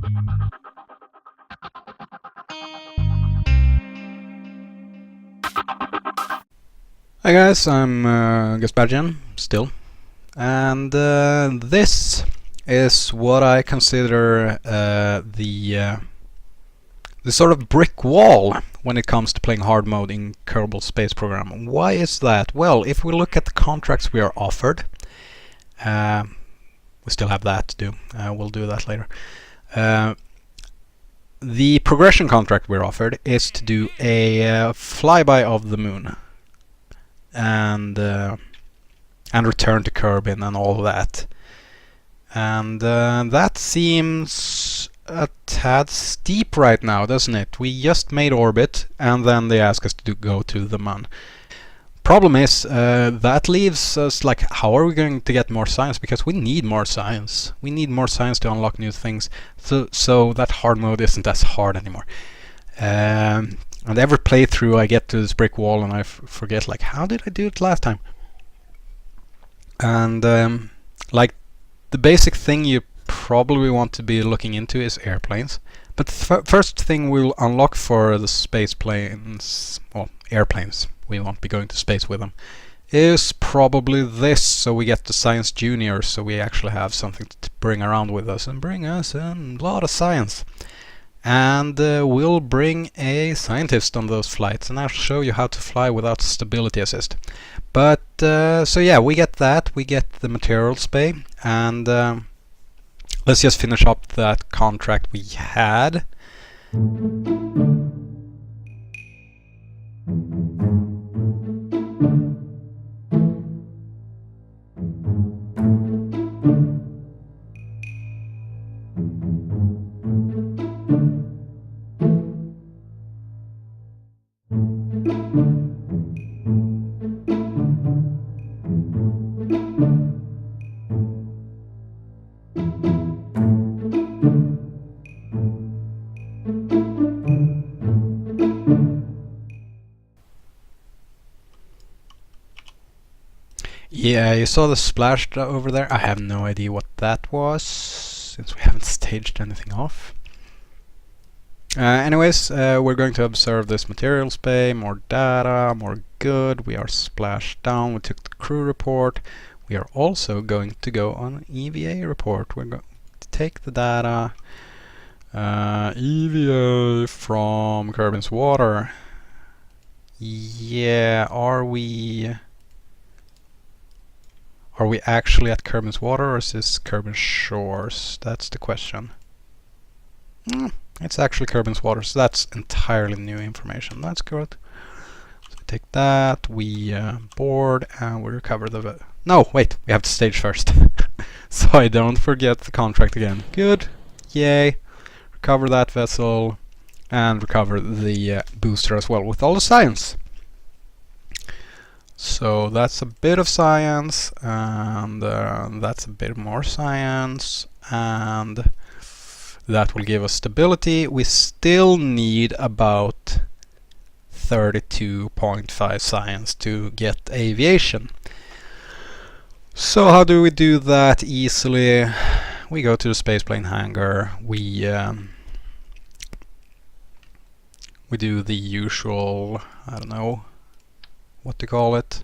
Hi guys, I'm Gaspargian, still, and this is what I consider the sort of brick wall when it comes to playing hard mode in Kerbal Space Program. Why is that? Well, if we look at the contracts we are offered, we still have that to do, we'll do that later. The progression contract we're offered is to do a flyby of the moon and return to Kerbin and all that. And that seems a tad steep right now, doesn't it? We just made orbit and then they ask us to go to the moon. Problem is, that leaves us like, how are we going to get more science? Because we need more science. We need more science to unlock new things. So that hard mode isn't as hard anymore. And every playthrough I get to this brick wall and I forget, like, how did I do it last time? And like, the basic thing you probably want to be looking into is airplanes. But the first thing we'll unlock for the space planes, well, airplanes, we won't be going to space with them, is probably this, so we get the Science Junior, so we actually have something to bring around with us and bring us a lot of science. And we'll bring a scientist on those flights, and I'll show you how to fly without stability assist. But so yeah, we get that, we get the materials bay, and let's just finish up that contract we had. Yeah, you saw the splash over there. I have no idea what that was, since we haven't staged anything off. Anyways, we're going to observe this materials bay, more data, more good. We are splashed down. We took the crew report. We are also going to go on EVA report. We're going to take the data, EVA from Kerbin's water. Yeah, are we actually at Kerbin's water, or is this Kerbin's shores? That's the question. It's actually Kerbin's water, so that's entirely new information. That's good. So we take that, we board, and we recover the... No, wait, we have to stage first. So I don't forget the contract again. Good, yay. Recover that vessel, and recover the booster as well, with all the science. So that's a bit of science, and that's a bit more science, and that will give us stability. We still need about 32.5 science to get aviation. So how do we do that easily? We go to the spaceplane hangar, we do the usual, I don't know what to call it.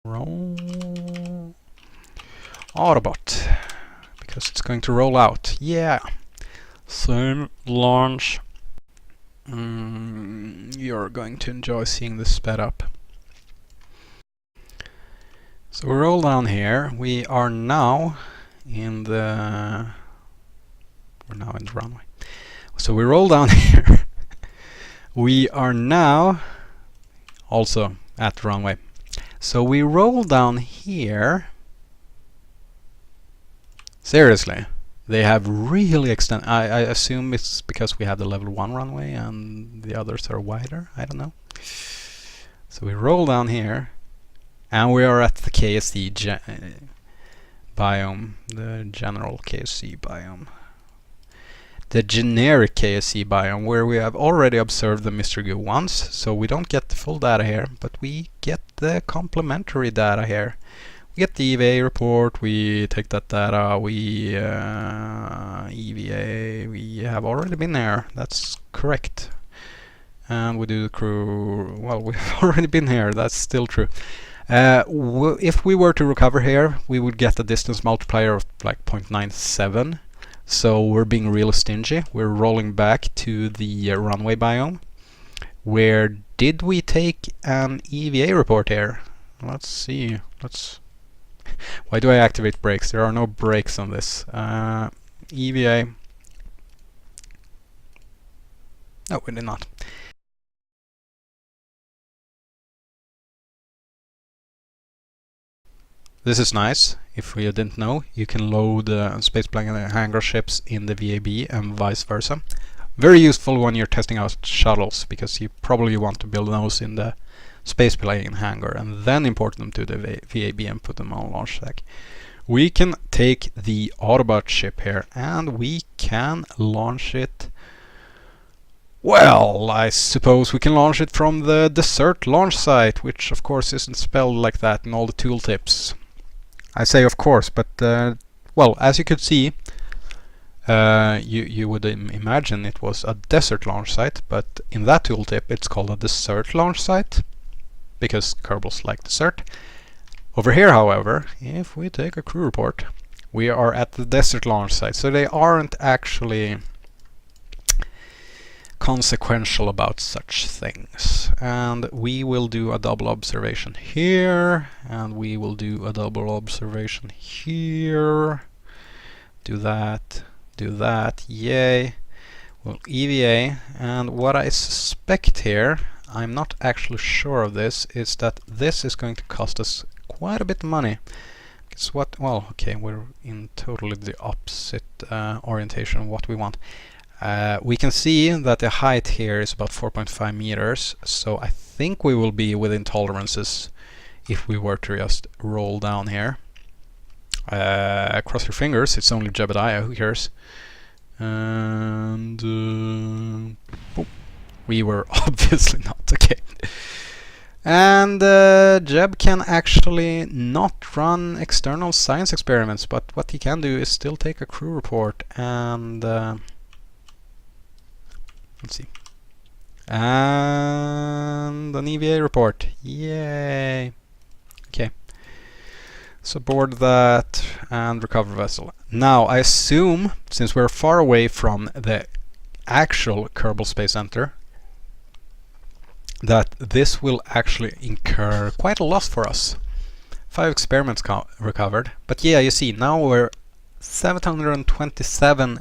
Roll Autobot, because it's going to roll out. Yeah, same launch. You're going to enjoy seeing this sped up. So we roll down here. We are now in the runway. So we roll down here. We are now also at the runway. So we roll down here. Seriously, they have really extended. I assume it's because we have the level 1 runway and the others are wider. I don't know. So we roll down here. And we are at the KSC biome, the general KSC biome. the generic KSC biome, where we have already observed the Mr. Goo once, so we don't get the full data here, but we get the complementary data here. We get the EVA report, we take that data, we EVA, we have already been there, that's correct. And we do the crew, well, we've already been here, that's still true. If we were to recover here, we would get a distance multiplier of like 0.97. So we're being real stingy. We're rolling back to the runway biome. Where did we take an EVA report here? Let's see. Why do I activate brakes? There are no brakes on this. EVA. No, we did not. This is nice. If you didn't know, you can load spaceplane hangar ships in the VAB and vice versa. Very useful when you're testing out shuttles, because you probably want to build those in the spaceplane hangar and then import them to the VAB and put them on launch stack. We can take the Autobot ship here and we can launch it. Well, I suppose we can launch it from the desert launch site, which of course isn't spelled like that in all the tooltips. I say of course, but well, as you could see, you would imagine it was a desert launch site, but in that tooltip it's called a desert launch site, because Kerbals like desert. Over here, however, if we take a crew report, we are at the desert launch site, so they aren't actually consequential about such things. And we will do a double observation here, and we will do a double observation here. Do that, yay. Well, EVA, and what I suspect here, I'm not actually sure of this, is that this is going to cost us quite a bit of money. Because what, well, okay, we're in totally the opposite orientation of what we want. We can see that the height here is about 4.5 meters, so I think we will be within tolerances if we were to just roll down here. Cross your fingers, it's only Jebediah, who cares? And we were obviously not, okay. And Jeb can actually not run external science experiments, but what he can do is still take a crew report and let's see. And an EVA report. Yay! Okay. So board that and recover vessel. Now I assume, since we're far away from the actual Kerbal Space Center, that this will actually incur quite a loss for us. 5 experiments recovered. But yeah, you see, now we're 727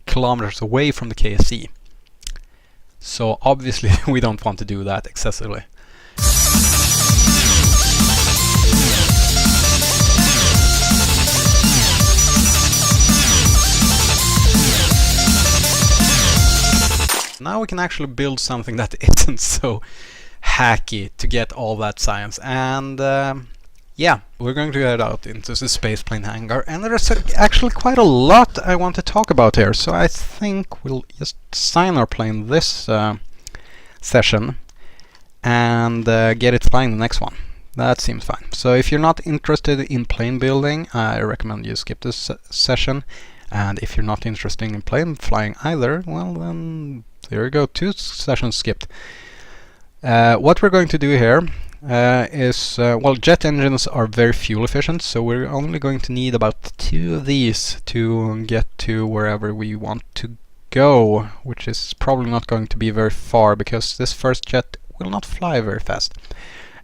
kilometers away from the KSC. So obviously we don't want to do that excessively. Now we can actually build something that isn't so hacky to get all that science. And yeah, we're going to head out into the spaceplane hangar, and there's actually quite a lot I want to talk about here, so I think we'll just sign our plane this session and get it flying the next one. That seems fine. So if you're not interested in plane building, I recommend you skip this session, and if you're not interested in plane flying either, well then there you go, 2 sessions skipped. What we're going to do here is, well, jet engines are very fuel efficient, so we're only going to need about 2 of these to get to wherever we want to go, which is probably not going to be very far because this first jet will not fly very fast.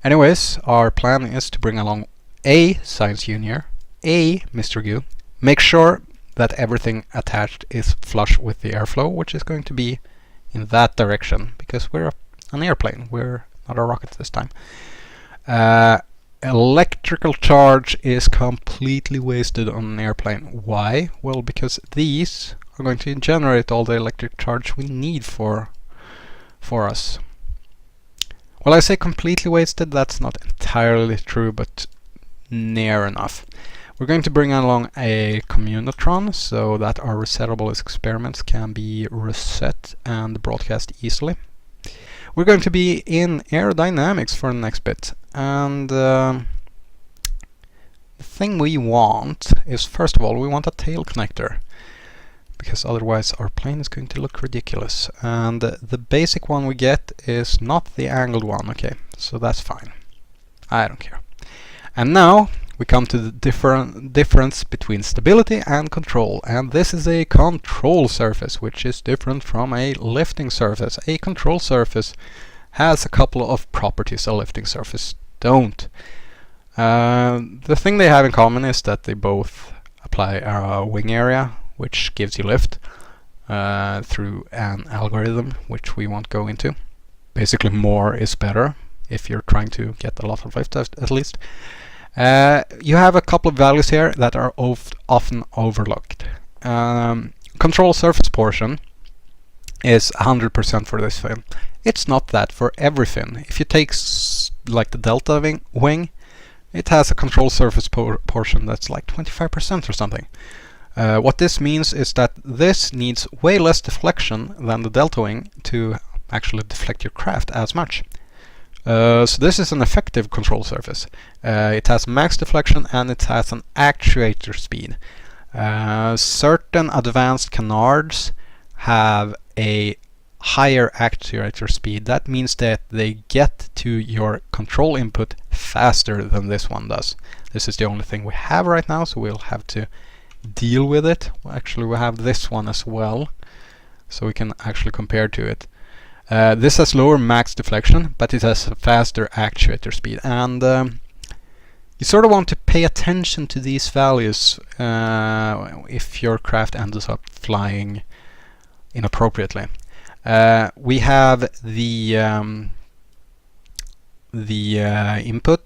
Anyways, our plan is to bring along a Science Junior, a Mr. Goo, make sure that everything attached is flush with the airflow, which is going to be in that direction because we're an airplane, we're not a rocket this time. Electrical charge is completely wasted on an airplane. Why? Well, because these are going to generate all the electric charge we need for us. Well, I say completely wasted, that's not entirely true, but near enough. We're going to bring along a communitron so that our resettable experiments can be reset and broadcast easily. We're going to be in aerodynamics for the next bit, and the thing we want is, first of all, we want a tail connector, because otherwise our plane is going to look ridiculous. And the basic one we get is not the angled one. Okay, so that's fine. I don't care. And now we come to the difference between stability and control, and this is a control surface, which is different from a lifting surface. A control surface has a couple of properties a lifting surface don't. The thing they have in common is that they both apply a wing area, which gives you lift through an algorithm which we won't go into. Basically, more is better if you're trying to get a lot of lift at least. You have a couple of values here that are often overlooked. Control surface portion is 100% for this fin. It's not that for every fin. If you take like the delta wing, it has a control surface portion that's like 25% or something. What this means is that this needs way less deflection than the delta wing to actually deflect your craft as much. So this is an effective control surface. It has max deflection and it has an actuator speed. Certain advanced canards have a higher actuator speed. That means that they get to your control input faster than this one does. This is the only thing we have right now, so we'll have to deal with it. Actually, we have this one as well, so we can actually compare to it. This has lower max deflection, but it has a faster actuator speed, and you sort of want to pay attention to these values if your craft ends up flying inappropriately. We have the input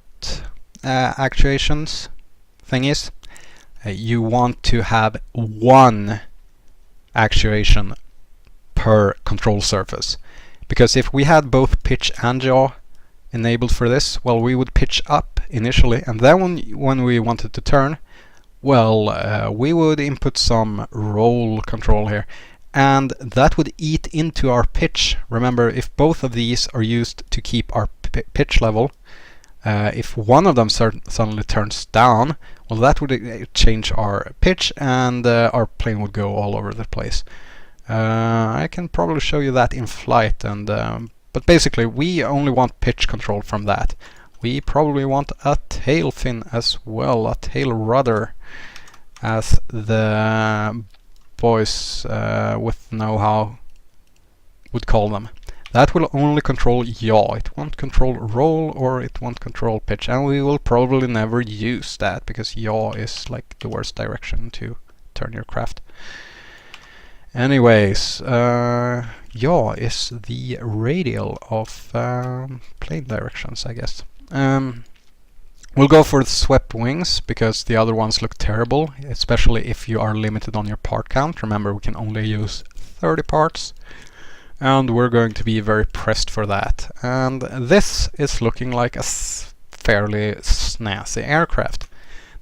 actuations thingies. You want to have one actuation per control surface. Because if we had both pitch and yaw enabled for this, well, we would pitch up initially, and then when we wanted to turn, well, we would input some roll control here, and that would eat into our pitch. Remember, if both of these are used to keep our pitch level, if one of them suddenly turns down, well, that would change our pitch, and our plane would go all over the place. I can probably show you that in flight, and but basically we only want pitch control from that. We probably want a tail fin as well, a tail rudder, as the boys with know-how would call them. That will only control yaw. It won't control roll, or it won't control pitch, and we will probably never use that because yaw is like the worst direction to turn your craft. Anyways, yaw is the radial of plane directions, I guess. We'll go for the swept wings because the other ones look terrible, especially if you are limited on your part count. Remember, we can only use 30 parts, and we're going to be very pressed for that. And this is looking like a fairly snazzy aircraft.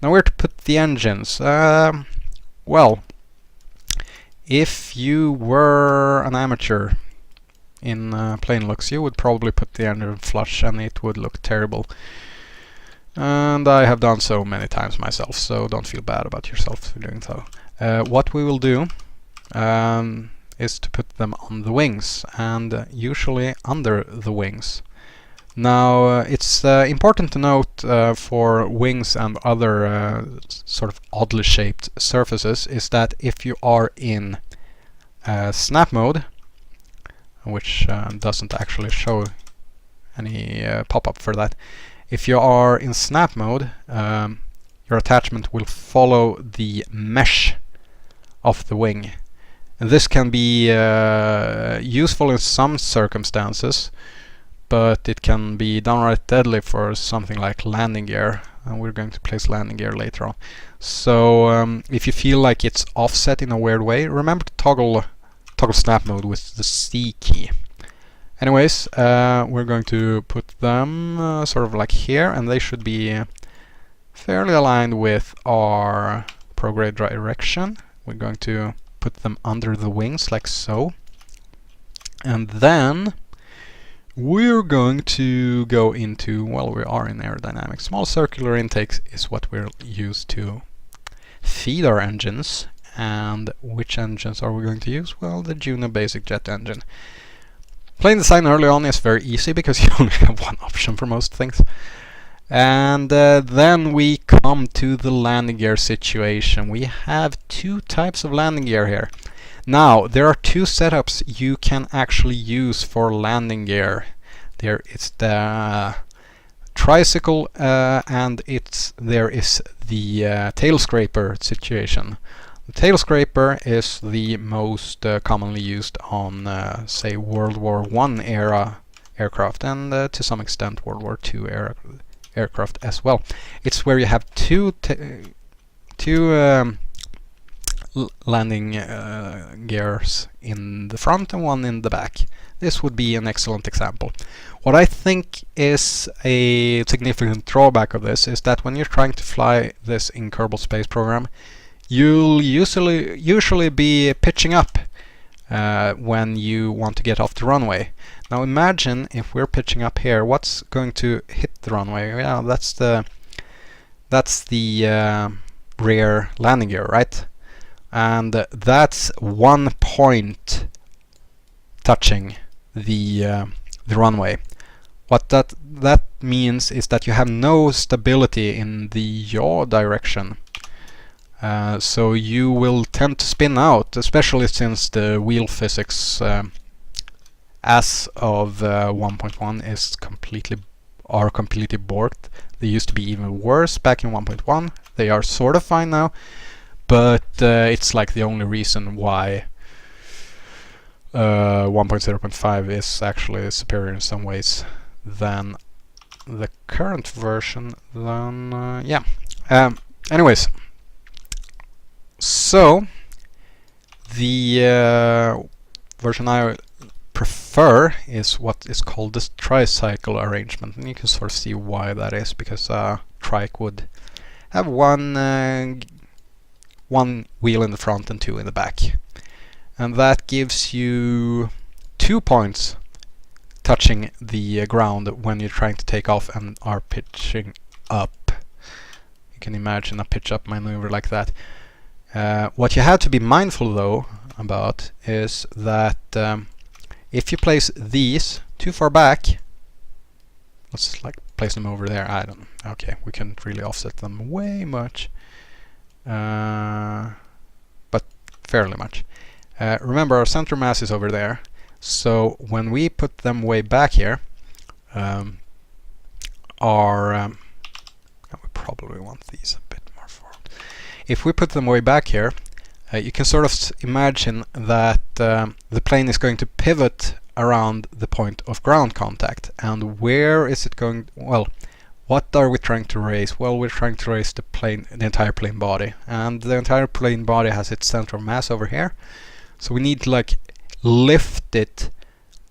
Now, where to put the engines? Well, if you were an amateur in plane looks, you would probably put the engine flush and it would look terrible. And I have done so many times myself, so don't feel bad about yourself for doing so. What we will do is to put them on the wings, and usually under the wings. Now, it's important to note for wings and other sort of oddly shaped surfaces is that if you are in snap mode, which doesn't actually show any pop-up for that, if you are in snap mode, your attachment will follow the mesh of the wing. And this can be useful in some circumstances, but it can be downright deadly for something like landing gear, and we're going to place landing gear later on. So if you feel like it's offset in a weird way, remember to toggle snap mode with the C key. Anyways, we're going to put them sort of like here, and they should be fairly aligned with our prograde direction. We're going to put them under the wings like so. And then we're going to go into, well, we are in aerodynamics. Small circular intakes is what we'll use to feed our engines. And which engines are we going to use? Well, the Juno basic jet engine. Plane design early on is very easy because you only have one option for most things. And then we come to the landing gear situation. We have two types of landing gear here. Now, there are two setups you can actually use for landing gear. There is the tricycle and there is the tail scraper situation. The tail scraper is the most commonly used on, say, World War I era aircraft, and to some extent World War II era aircraft as well. It's where you have two landing gears in the front and one in the back. This would be an excellent example. What I think is a significant drawback of this is that when you're trying to fly this in Kerbal Space Program, you'll usually be pitching up when you want to get off the runway. Now imagine if we're pitching up here, what's going to hit the runway? Yeah, that's the rear landing gear, right? And that's 1 point touching the runway. What that means is that you have no stability in the yaw direction. So you will tend to spin out, especially since the wheel physics as of 1.1 is completely borked. They used to be even worse back in 1.1. They are sort of fine now, but it's like the only reason why 1.0.5 is actually superior in some ways than the current version. Then yeah. Anyways. So, the version I prefer is what is called this tricycle arrangement, and you can sort of see why that is, because trike would have one wheel in the front and two in the back, and that gives you 2 points touching the ground when you're trying to take off and are pitching up. You can imagine a pitch up maneuver like that. What you have to be mindful though about is that if you place these too far back, let's like place them over there, I don't know, okay, we can't really offset them way much, but fairly much. Remember, our center mass is over there, so when we put them way back here, we probably want these a bit more forward. If we put them way back here, you can sort of imagine that the plane is going to pivot around the point of ground contact. And where is it going? Well, what are we trying to raise? Well, we're trying to raise the entire plane body, and the entire plane body has its center of mass over here. So we need to like lift it.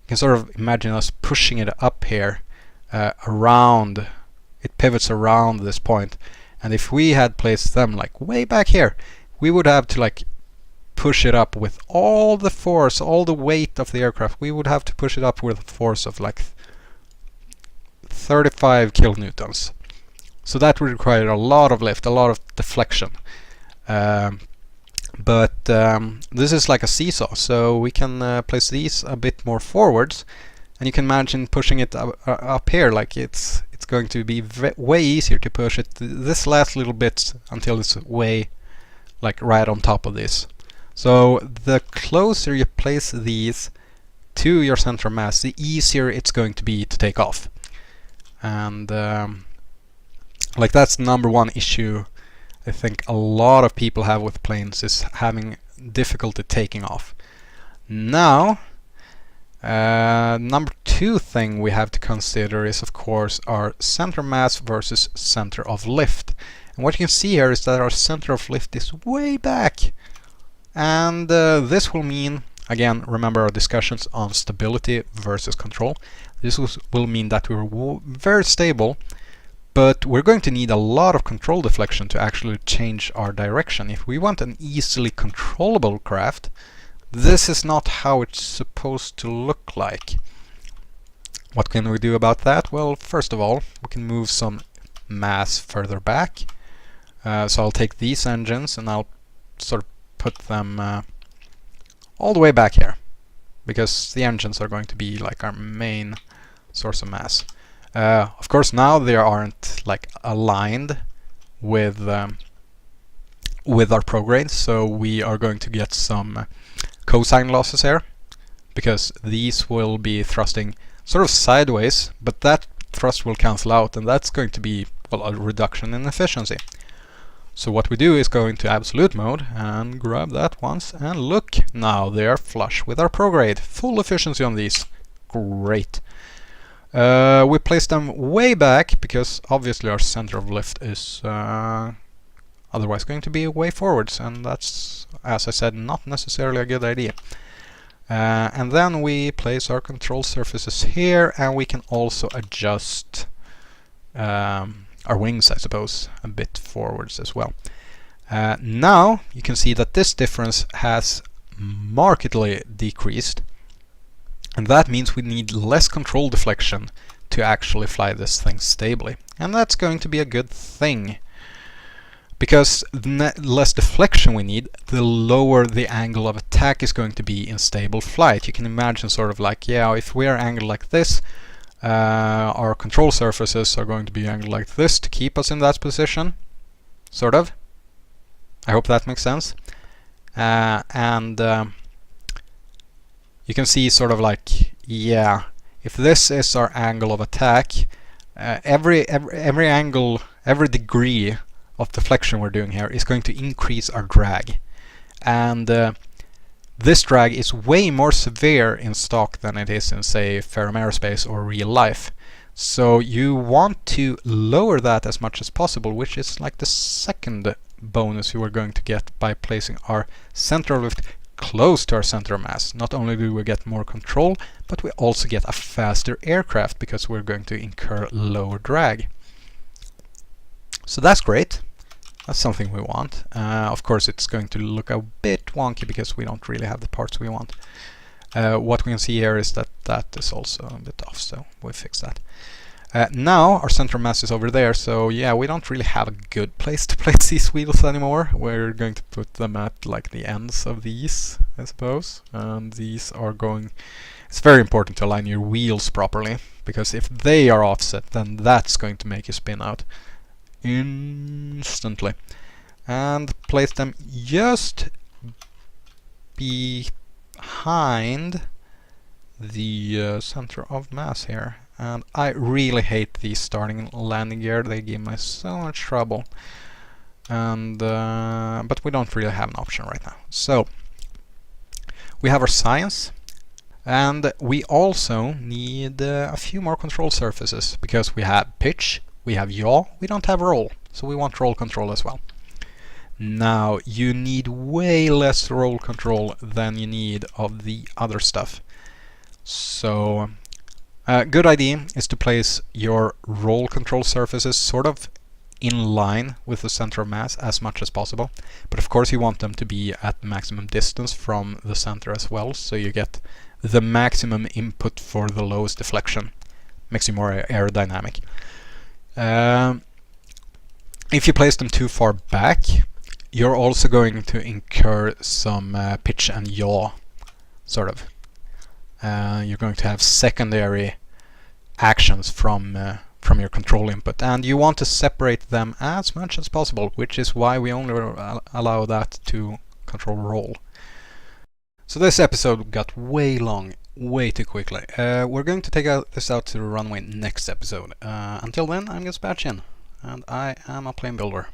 You can sort of imagine us pushing it up here around. It pivots around this point. And if we had placed them like way back here, we would have to like push it up with all the force, all the weight of the aircraft. We would have to push it up with a force of like 35 kilonewtons. So that would require a lot of lift, a lot of deflection. But this is like a seesaw, so we can place these a bit more forwards, and you can imagine pushing it up here. Like it's going to be way easier to push it this last little bit until it's way like right on top of this. So the closer you place these to your center of mass, the easier it's going to be to take off. And like that's the number one issue I think a lot of people have with planes, is having difficulty taking off. Now number two thing we have to consider is, of course, our center mass versus center of lift. And what you can see here is that our center of lift is way back. And this will mean, again, remember our discussions on stability versus control. This will mean that we're very stable, but we're going to need a lot of control deflection to actually change our direction. If we want an easily controllable craft, this is not how it's supposed to look like. What can we do about that? Well, first of all, we can move some mass further back. So I'll take these engines and I'll sort of put them all the way back here, because the engines are going to be like our main source of mass. Of course, now they aren't like aligned with our prograde, so we are going to get some cosine losses here, because these will be thrusting sort of sideways, but that thrust will cancel out, and that's going to be, well, a reduction in efficiency. So what we do is go into absolute mode and grab that once, and look, now they are flush with our prograde. Full efficiency on these. Great. We place them way back because obviously our center of lift is otherwise going to be way forwards, and that's, as I said, not necessarily a good idea. And then we place our control surfaces here, and we can also adjust our wings, I suppose, a bit forwards as well. Now you can see that this difference has markedly decreased, and that means we need less control deflection to actually fly this thing stably, and that's going to be a good thing, because the less deflection we need, the lower the angle of attack is going to be in stable flight. You can imagine sort of like, yeah, if we're angled like this, our control surfaces are going to be angled like this to keep us in that position, sort of. I hope that makes sense. And you can see sort of like, yeah, if this is our angle of attack, every angle, every degree of deflection we're doing here is going to increase our drag. And this drag is way more severe in stock than it is in, say, Ferrum Aerospace or real life. So you want to lower that as much as possible, which is like the second bonus you are going to get by placing our center of lift close to our center of mass. Not only do we get more control, but we also get a faster aircraft because we're going to incur lower drag. So that's great. That's something we want. Of course, it's going to look a bit wonky because we don't really have the parts we want. What we can see here is that that is also a bit off, so we'll fix that. Now our center of mass is over there, so yeah, we don't really have a good place to place these wheels anymore. We're going to put them at like the ends of these, I suppose. And these are going... It's very important to align your wheels properly, because if they are offset, then that's going to make you spin out instantly. And place them just behind the center of mass here. And I really hate these starting and landing gear. They give me so much trouble. And but we don't really have an option right now. So we have our science, and we also need a few more control surfaces, because we have pitch, we have yaw, we don't have roll, so we want roll control as well. Now you need way less roll control than you need of the other stuff. So a good idea is to place your roll control surfaces sort of in line with the center of mass as much as possible. But of course you want them to be at maximum distance from the center as well, so you get the maximum input for the lowest deflection. Makes you more aerodynamic. If you place them too far back, you're also going to incur some pitch and yaw, sort of. You're going to have secondary actions from your control input, and you want to separate them as much as possible, which is why we only allow that to control roll. So this episode got way long, way too quickly. We're going to take this out to the runway next episode. Until then, I'm Gaspatchin, and I am a plane builder.